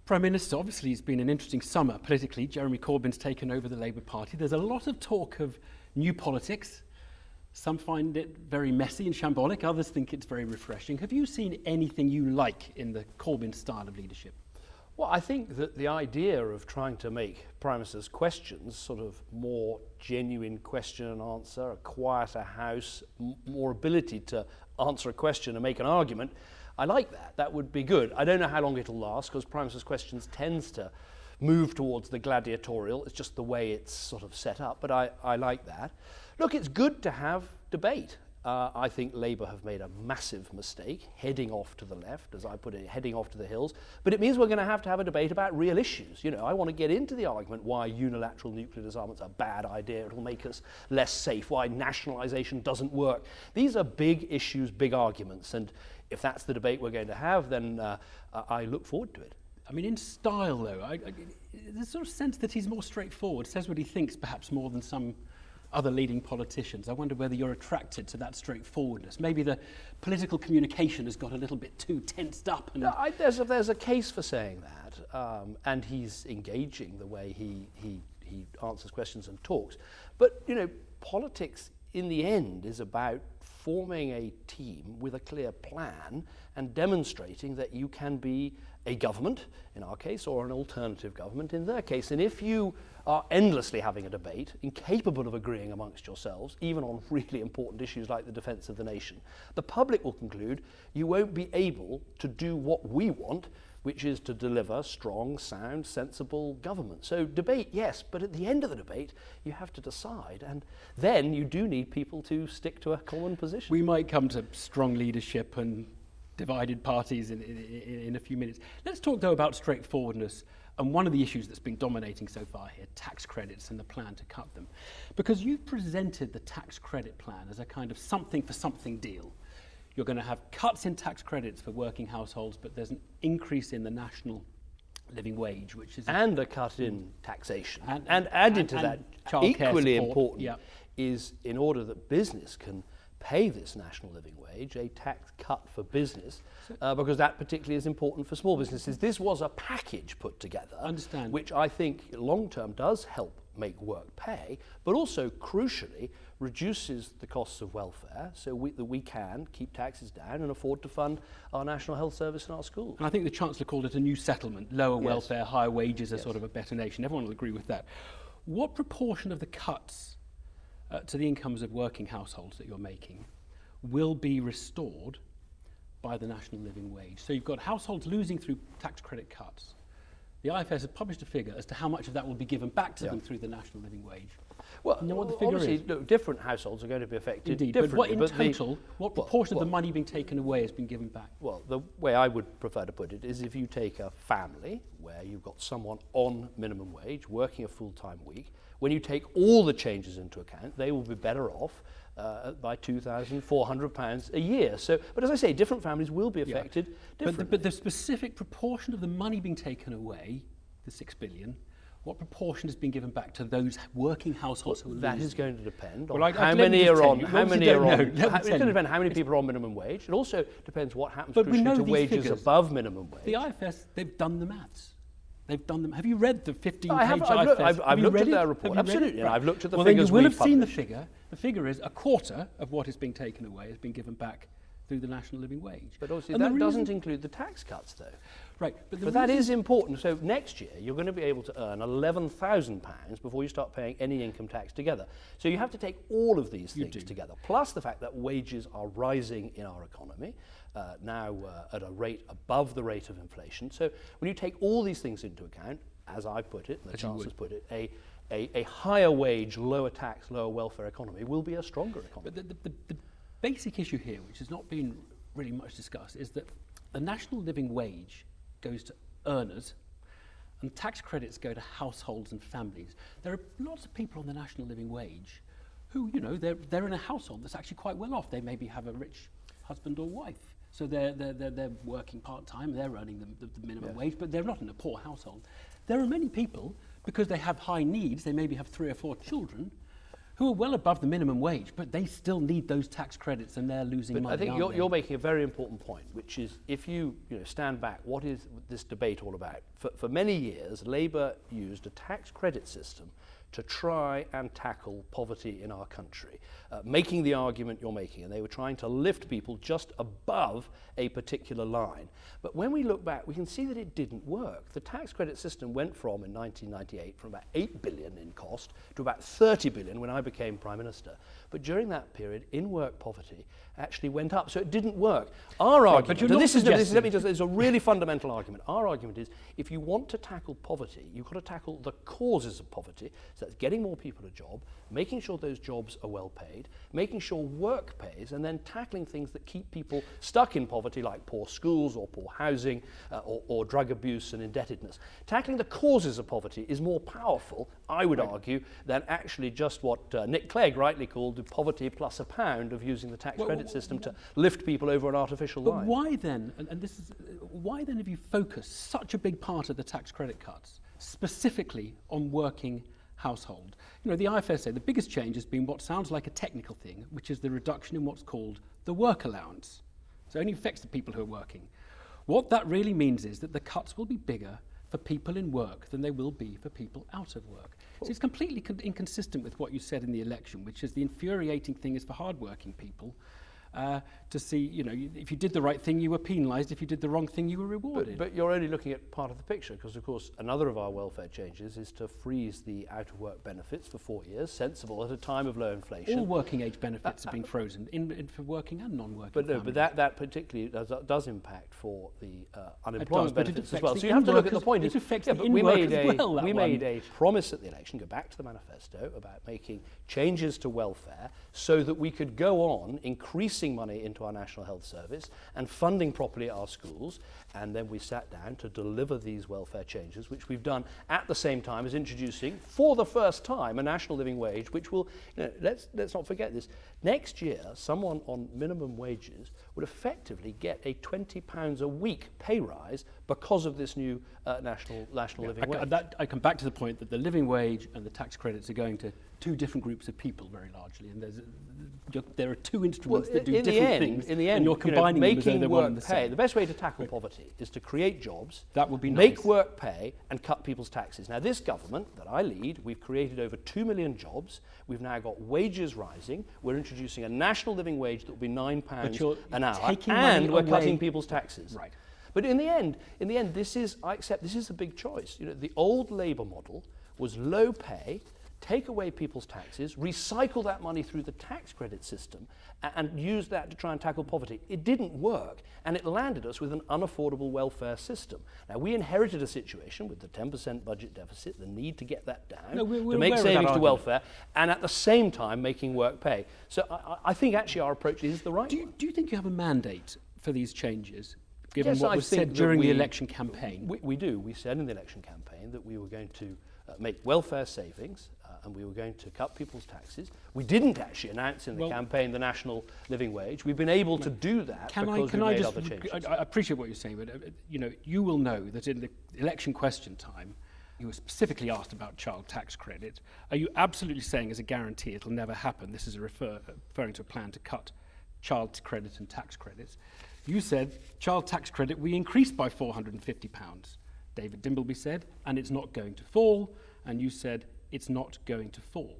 Prime Minister, obviously it's been an interesting summer politically. Jeremy Corbyn's taken over the Labour Party. There's a lot of talk of new politics. Some find it very messy and shambolic, others think it's very refreshing. Have you seen anything you like in the Corbyn style of leadership? Well, I think that the idea of trying to make Prime Minister's questions sort of more genuine question and answer, a quieter house, more ability to answer a question and make an argument, I like that. That would be good. I don't know how long it'll last because Prime Minister's questions tends to move towards the gladiatorial. It's just the way it's sort of set up, but I like that. Look, it's good to have debate. I think Labour have made a massive mistake, heading off to the left, as I put it, heading off to the hills. But it means we're going to have a debate about real issues. You know, I want to get into the argument why unilateral nuclear disarment's a bad idea, it'll make us less safe, why nationalisation doesn't work. These are big issues, big arguments, and if that's the debate we're going to have, then I look forward to it. I mean, in style, though, there's sort of sense that he's more straightforward, says what he thinks perhaps more than some other leading politicians. I wonder whether you're attracted to that straightforwardness. Maybe the political communication has got a little bit too tensed up. And there's a case for saying that, and he's engaging the way he answers questions and talks. But, you know, politics in the end is about forming a team with a clear plan and demonstrating that you can be a government, in our case, or an alternative government in their case. And if you are endlessly having a debate, incapable of agreeing amongst yourselves, even on really important issues like the defence of the nation, the public will conclude you won't be able to do what we want, which is to deliver strong, sound, sensible government. So debate, yes, but at the end of the debate, you have to decide, and then you do need people to stick to a common position. We might come to strong leadership and divided parties in a few minutes. Let's talk, though, about straightforwardness and one of the issues that's been dominating so far here, tax credits and the plan to cut them. Because you've presented the tax credit plan as a kind of something for something deal. You're going to have cuts in tax credits for working households, but there's an increase in the national living wage, which is... And a cut in taxation. And added to that, equally important, is in order that business can pay this national living wage, a tax cut for business, because that particularly is important for small businesses. This was a package put together, which I think long-term does help make work pay, but also crucially reduces the costs of welfare so that we can keep taxes down and afford to fund our National Health Service and our schools. And I think the Chancellor called it a new settlement, lower welfare, higher wages, a sort of a better nation. Everyone will agree with that. What proportion of the cuts to the incomes of working households that you're making will be restored by the national living wage? So you've got households losing through tax credit cuts. The IFS has published a figure as to how much of that will be given back to them through the national living wage. Well, you know what the figure obviously, is? Look, different households are going to be affected Indeed, differently. But in total, what proportion of the money being taken away has been given back? Well, the way I would prefer to put it is if you take a family where you've got someone on minimum wage working a full-time week, when you take all the changes into account, they will be better off by £2,400 a year. So, but as I say, different families will be affected differently. But the specific proportion of the money being taken away, the $6 billion, what proportion has been given back to those working households who are that losing? is going to depend on how many are on. It's going to depend how many people are on minimum wage. It also depends what happens crucially to wages above minimum wage. The IFS, they've done the maths. They've done them. Have you read the 15-page IFS? I've looked at their report. Absolutely, and I've looked at the figures. figures. Well, then you will have seen the figure. The figure is a quarter of what is being taken away has been given back through the national living wage. But obviously that doesn't include the tax cuts, though. Right, but that is important. So next year you're going to be able to earn £11,000 before you start paying any income tax together. So you have to take all of these things together, plus the fact that wages are rising in our economy, now at a rate above the rate of inflation. So when you take all these things into account, as I put it, and the Chancellor's put it, a higher wage, lower tax, lower welfare economy will be a stronger economy. But the basic issue here, which has not been really much discussed, is that the national living wage goes to earners and tax credits go to households and families. There are lots of people on the national living wage who, you know, they're in a household that's actually quite well off. They maybe have a rich husband or wife. So they're working part-time, they're earning the minimum wage, but they're not in a poor household. There are many people, because they have high needs, they maybe have 3 or 4 children, who are well above the minimum wage, but they still need those tax credits and they're losing But money. I think aren't you're they? making a very important point, which is if you stand back, what is this debate all about? For many years, Labour used a tax credit system to try and tackle poverty in our country, making the argument you're making, and they were trying to lift people just above a particular line. But when we look back, we can see that it didn't work. The tax credit system went from, in 1998, from about 8 billion in cost to about 30 billion when I became Prime Minister. But during that period, in-work poverty actually went up, so it didn't work. Our argument, but and this is a really fundamental argument. Our argument is, if you want to tackle poverty, you've got to tackle the causes of poverty. So that's getting more people a job, making sure those jobs are well paid, making sure work pays, and then tackling things that keep people stuck in poverty, like poor schools or poor housing or drug abuse and indebtedness. Tackling the causes of poverty is more powerful, I would argue, than actually just what Nick Clegg rightly called the poverty plus a pound of using the tax credit system to lift people over an artificial line. But why then, and this is, why then have you focused such a big part of the tax credit cuts specifically on working household? You know, the IFS say the biggest change has been what sounds like a technical thing, which is the reduction in what's called the work allowance. So it only affects the people who are working. What that really means is that the cuts will be bigger for people in work than they will be for people out of work. So it's completely inconsistent with what you said in the election, which is the infuriating thing is for hard-working people to see, you know, if you did the right thing, you were penalised. If you did the wrong thing, you were rewarded. But you're only looking at part of the picture, because, of course, another of our welfare changes is to freeze the out-of-work benefits for 4 years, sensible at a time of low inflation. All working-age benefits have been frozen for working and non-working But no, families. but that particularly does impact for the unemployment but it benefits as affects well. the So you have to look at the in-workers- point. it affects yeah, the but we in-work made as well, that we one. made a promise at the election, go back to the manifesto, about making changes to welfare so that we could go on increasing money into our National Health Service and funding properly our schools. And then we sat down to deliver these welfare changes, which we've done at the same time as introducing, for the first time, a national living wage, which will, let's not forget this, next year, someone on minimum wages would effectively get a £20 a week pay rise because of this new national living wage. I come back to the point that the living wage and the tax credits are going to two different groups of people very largely, and there are two instruments that do different things. In the end, and you're combining them as though making they're one work and the pay. same. The best way to tackle poverty is to create jobs, That would be make nice. work pay, and cut people's taxes. Now, this government that I lead, we've created over 2 million jobs. We've now got wages rising. We're introducing a national living wage that will be £9 an hour, taking and money we're away. cutting people's taxes. Right. But in the end, I accept this is a big choice. You know, the old Labour model was low pay, take away people's taxes, recycle that money through the tax credit system, and use that to try and tackle poverty. It didn't work, and it landed us with an unaffordable welfare system. Now, we inherited a situation with the 10% budget deficit, the need to get that down, No, we're to make aware of that savings to argument. welfare, and at the same time making work pay. So I think actually our approach is the right one. Do you think you have a mandate for these changes, given Yes, what I was think said that during the we- election campaign? We do. We said in the election campaign that we were going to make welfare savings and we were going to cut people's taxes. We didn't actually announce in the campaign the national living wage. We've been able to do that because we made other changes. I appreciate what you're saying, but you will know that in the election question time, you were specifically asked about child tax credit. Are you absolutely saying as a guarantee it'll never happen? This is referring to a plan to cut child credit and tax credits. You said child tax credit we increased by £450. David Dimbleby said, and it's not going to fall. And you said it's not going to fall.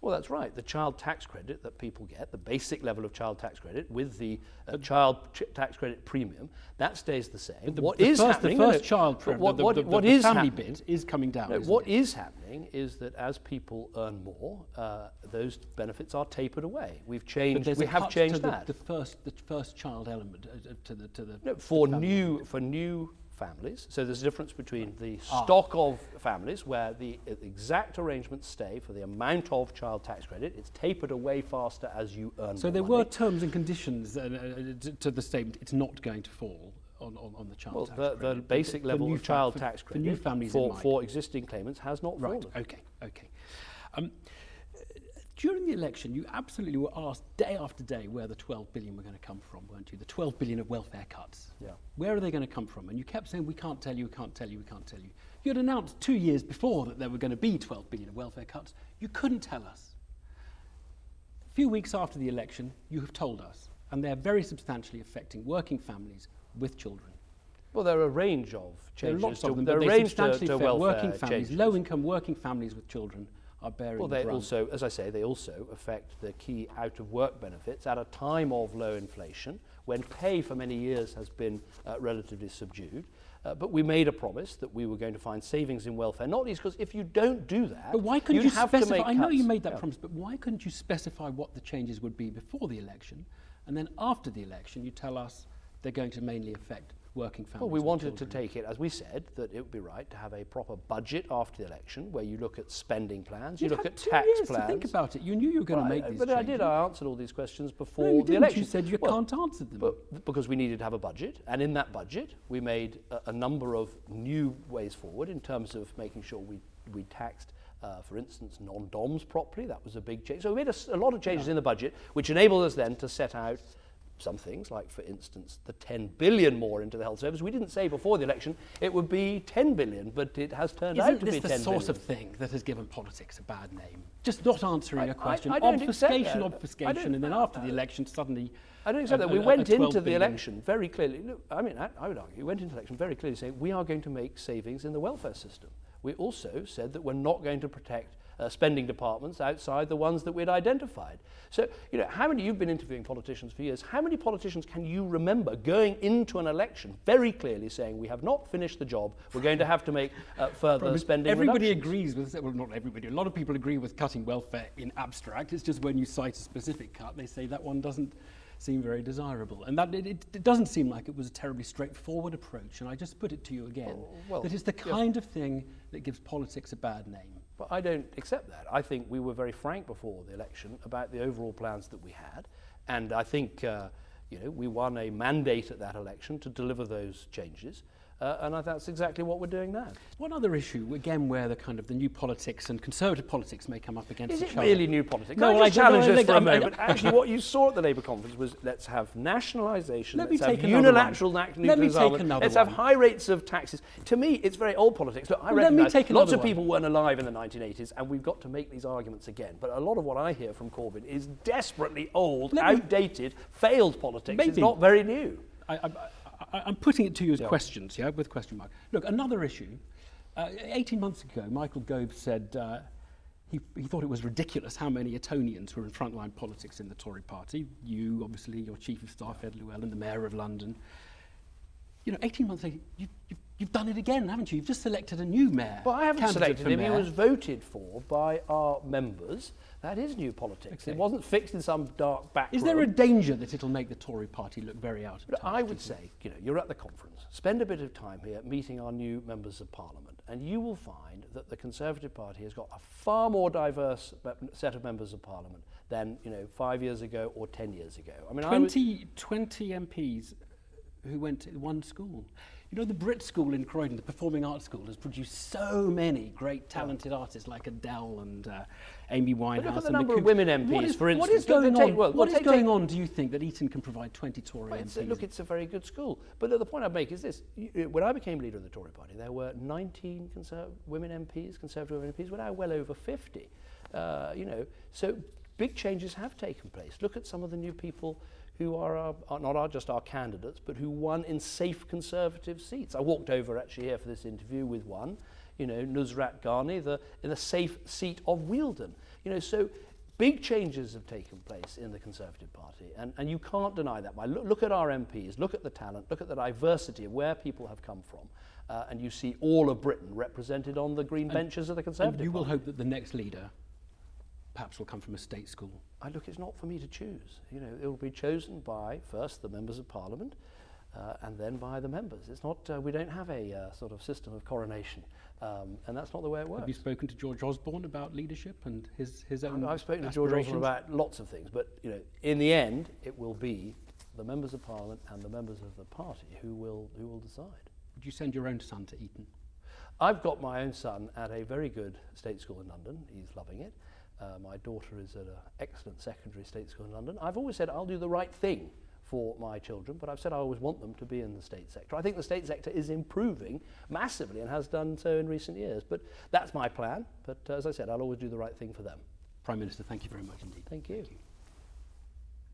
Well, that's right. The child tax credit that people get, the basic level of child tax credit with the child tax credit premium, that stays the same. The first child credit, the family bit is coming down. What is happening is that as people earn more, those benefits are tapered away. We have changed that. The first child element to the No, for new families. So there's a difference between the stock of families where the exact arrangements stay for the amount of child tax credit. It's tapered away faster as you earn So more there money. were terms and conditions to the statement it's not going to fall on the child tax credit. The basic level of child tax for new credit families for existing claimants has not fallen. Right, okay. During the election, you absolutely were asked day after day where the 12 billion were going to come from, weren't you? The 12 billion of welfare cuts. Yeah. Where are they going to come from? And you kept saying, we can't tell you, we can't tell you, we can't tell you. You had announced 2 years before that there were going to be 12 billion of welfare cuts. You couldn't tell us. A few weeks after the election, you have told us, and they're very substantially affecting working families with children. Well, there are a range of changes. There are lots of them, there but are they range substantially to affect welfare working families, changes. low-income working families with children are bearing Well, the they brunt. also, as I say, they also affect the key out-of-work benefits at a time of low inflation, when pay for many years has been relatively subdued. But we made a promise that we were going to find savings in welfare, not least because if you don't do that, but why couldn't you'd you have to specify? make I know cuts. you made that Yeah. promise, but why couldn't you specify what the changes would be before the election, and then after the election you tell us they're going to mainly affect working families? Well, we with wanted to children? take it, as we said, that it would be right to have a proper budget after the election, where you look at spending plans, you You'd look had at 2 tax years plans. to think about it. You knew you were going to make these But changes. I did. I answered all these questions before No, you the didn't. election. You said you can't answer them. But because we needed to have a budget, and in that budget we made a number of new ways forward in terms of making sure we taxed, for instance, non-DOMs properly. That was a big change. So we made a lot of changes in the budget, which enabled us then to set out some things, like, for instance, the 10 billion more into the health service. We didn't say before the election it would be 10 billion, but it has turned out to be 10 billion. Isn't this the sort of thing that has given politics a bad name? Just not answering a question, I don't accept obfuscation, that. obfuscation, and then after the election suddenly... I don't accept that. We a went 12 into the billion. election very clearly. Look, I mean, I would argue, we went into the election very clearly saying we are going to make savings in the welfare system. We also said that we're not going to protect spending departments outside the ones that we'd identified. So, you know, you've been interviewing politicians for years, how many politicians can you remember going into an election very clearly saying we have not finished the job, we're going to have to make further spending Everybody reductions? agrees with, well, not everybody, a lot of people agree with cutting welfare in abstract. It's just when you cite a specific cut, they say that one doesn't seem very desirable. And that it doesn't seem like it was a terribly straightforward approach. And I just put it to you again, that it's the kind of thing that gives politics a bad name. But I don't accept that. I think we were very frank before the election about the overall plans that we had, and I think we won a mandate at that election to deliver those changes, and that's exactly what we're doing now. One other issue, again, where the new politics and conservative politics may come up against Is each it other. really new politics? No, Can I just challenge this for a I'm- moment? Actually, what you saw at the Labour conference was let's have nationalisation, Let me let's have take another unilateral one. nuclear Let me take disarmament, another let's have one. high rates of taxes. To me, it's very old politics. Look, I Well, let me recognise take lots another of one. people weren't alive in the 1980s, and we've got to make these arguments again. But a lot of what I hear from Corbyn is desperately old, outdated, failed politics. It's Maybe. not very new. I'm putting it to you as questions, with question mark. Look, another issue. 18 months ago, Michael Gove said he thought it was ridiculous how many Etonians were in frontline politics in the Tory party. You, obviously, your Chief of Staff, Ed Llewellyn, the Mayor of London. 18 months later, you've done it again, haven't you? You've just selected a new mayor. Well, I haven't candidate selected for him. He mayor. was voted for by our members. That is new politics. Okay. It wasn't fixed in some dark back Is room. there a danger that it'll make the Tory party look very out of touch? I would say, you're at the conference, spend a bit of time here meeting our new members of Parliament, and you will find that the Conservative Party has got a far more diverse set of members of Parliament than 5 years ago or 10 years ago. I mean, 20 MPs who went to one school. The Brit School in Croydon, the Performing Arts School, has produced so many great, talented artists like Adele and Amy Winehouse. But look at the and number the of women MPs, for instance. What is going on? What is take- going on? Do you think that Eton can provide 20 Tory MPs? Look, it's a very good school. But the point I'd make is this. When I became leader of the Tory party, there were 19 women MPs, Conservative women MPs. We're now well over 50. So big changes have taken place. Look at some of the new people who are not just our candidates, but who won in safe Conservative seats. I walked over actually here for this interview with one, Nusrat Ghani, in the safe seat of Wealdon. So big changes have taken place in the Conservative Party, and you can't deny that. Look at our MPs, look at the talent, look at the diversity of where people have come from, and you see all of Britain represented on the green benches of the Conservative And you will Party. hope that the next leader perhaps will come from a state school. Look, it's not for me to choose. It will be chosen by first the members of Parliament, and then by the members. It's not. We don't have a sort of system of coronation, and that's not the way it works. Have you spoken to George Osborne about leadership and his own I've spoken to George Osborne about lots of things, but in the end, it will be the members of Parliament and the members of the party who will decide. Would you send your own son to Eton? I've got my own son at a very good state school in London. He's loving it. My daughter is at an excellent secondary state school in London. I've always said I'll do the right thing for my children, but I've said I always want them to be in the state sector. I think the state sector is improving massively and has done so in recent years, but that's my plan. But as I said, I'll always do the right thing for them. Prime Minister, thank you very much indeed. Thank you.